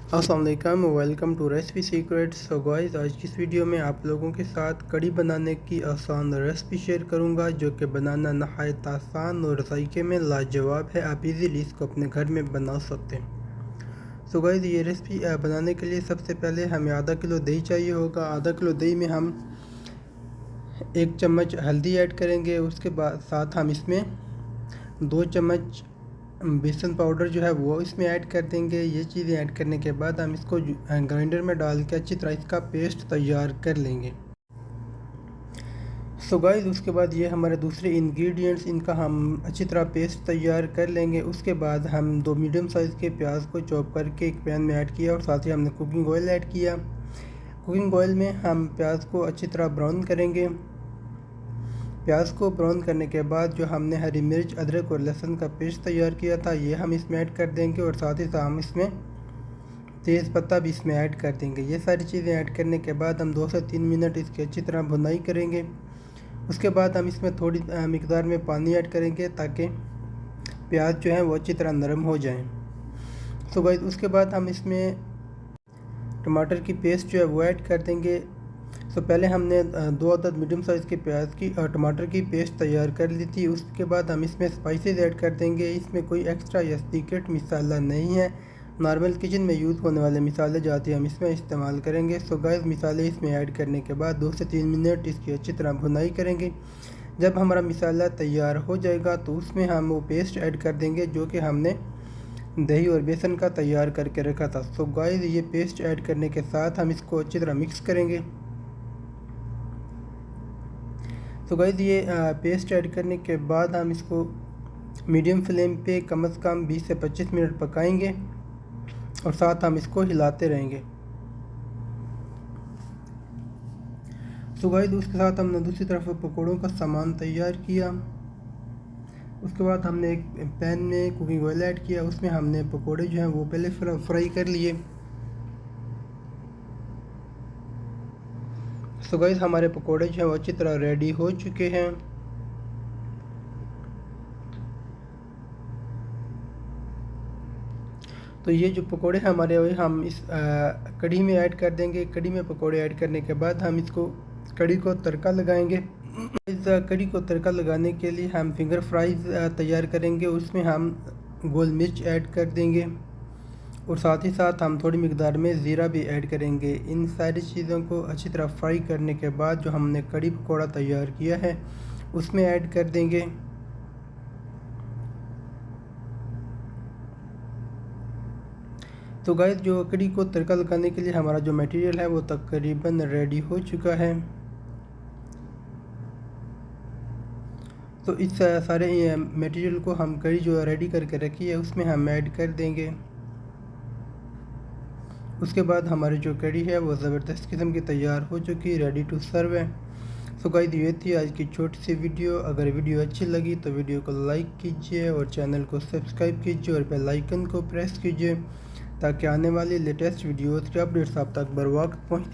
अस्सलाम वालेकुम, welcome to recipe secrets. So guys, आज की इस वीडियो में आप लोगों के साथ कड़ी बनाने की आसान रेसिपी शेयर करूंगा, जो कि बनाना नहायत आसान और जायके में लाजवाब है। आप इजीली इसको अपने घर में बना सकते हैं। सो गाइस, ये रेसिपी बनाने के लिए सबसे पहले हमें आधा किलो दही चाहिए होगा। आधा किलो दही में हम 1 चम्मच हल्दी ऐड करेंगे। उसके बाद साथ हम इसमें 2 चम्मच बेसन पाउडर जो है वो इसमें ऐड कर देंगे। ये चीज़ें ऐड करने के बाद हम इसको ग्राइंडर में डाल के अच्छी तरह इसका पेस्ट तैयार कर लेंगे। सो गाइस, उसके बाद ये हमारे दूसरे इंग्रेडिएंट्स, इनका हम अच्छी तरह पेस्ट तैयार कर लेंगे। उसके बाद हम 2 मीडियम साइज़ के प्याज को चॉप करके एक पैन में ऐड किया और साथ ही हमने कुकिंग ऑयल ऐड किया। कुकिंग ऑयल में हम प्याज को अच्छी तरह ब्राउन करेंगे। प्याज को ब्राउन करने के बाद जो हमने हरी मिर्च, अदरक और लहसुन का पेस्ट तैयार किया था, ये हम इसमें ऐड कर देंगे और साथ ही साथ हम इसमें तेज़ पत्ता भी इसमें ऐड कर देंगे। ये सारी चीज़ें ऐड करने के बाद हम 2 से 3 मिनट इसकी अच्छी तरह भुनाई करेंगे। उसके बाद हम इसमें थोड़ी मिकदार में पानी ऐड करेंगे ताकि प्याज जो है वो अच्छी तरह नरम हो जाए। सो गाइस, उसके बाद हम इसमें टमाटर की पेस्ट जो है वो ऐड कर देंगे। तो पहले हमने 2 अदद मीडियम साइज़ के प्याज की और टमाटर की पेस्ट तैयार कर ली थी। उसके बाद हम इसमें स्पाइसेस ऐड कर देंगे। इसमें कोई एक्स्ट्रा या सीक्रेट मसाला नहीं है, नॉर्मल किचन में यूज़ होने वाले मसाले जाते हम इसमें इस्तेमाल करेंगे। सो गाइस, मसाले इसमें ऐड करने के बाद 2 से 3 मिनट इसकी अच्छी तरह भुनाई करेंगे। जब हमारा मसाला तैयार हो जाएगा तो उसमें हम वो पेस्ट ऐड कर देंगे जो कि हमने दही और बेसन का तैयार करके रखा था। सो गाइस, ये पेस्ट ऐड करने के साथ हम इसको अच्छी तरह मिक्स करेंगे। तो गाइस, ये पेस्ट ऐड करने के बाद हम इसको मीडियम फ्लेम पे कम से कम 20 से 25 मिनट पकाएंगे और साथ हम इसको हिलाते रहेंगे। तो गाइस, उसके साथ हमने दूसरी तरफ पकौड़ों का सामान तैयार किया। उसके बाद हमने एक पैन में कुकिंग ऑयल ऐड किया। उसमें हमने पकौड़े जो हैं वो पहले फ्राई कर लिए। सो गाइस, हमारे पकोड़े जो हैं वो अच्छी तरह रेडी हो चुके हैं। तो ये जो पकोड़े हैं हमारे, वही हम इस कढ़ी में ऐड कर देंगे। कढ़ी में पकोड़े ऐड करने के बाद हम इसको कढ़ी को तड़का लगाएंगे। इस कढ़ी को तड़का लगाने के लिए हम फिंगर फ्राइज़ तैयार करेंगे। उसमें हम गोल मिर्च ऐड कर देंगे और साथ ही साथ हम थोड़ी मिकदार में ज़ीरा भी ऐड करेंगे। इन सारी चीज़ों को अच्छी तरह फ्राई करने के बाद जो हमने कढ़ी पकौड़ा तैयार किया है उसमें ऐड कर देंगे। तो गाइस, जो कढ़ी को तड़का लगाने के लिए हमारा जो मटेरियल है वो तकरीबन रेडी हो चुका है। तो इस सारे मटेरियल को हम कढ़ी जो रेडी करके रखी है उसमें हम ऐड कर देंगे। उसके बाद हमारी जो कढ़ी है वो ज़बरदस्त किस्म की तैयार हो चुकी, रेडी टू सर्व है। सो गाइस, ये थी आज की छोटी सी वीडियो। अगर वीडियो अच्छी लगी तो वीडियो को लाइक कीजिए और चैनल को सब्सक्राइब कीजिए और बेल आइकन को प्रेस कीजिए ताकि आने वाली लेटेस्ट वीडियोज़ की अपडेट्स आप तक बर वक्त पहुँचती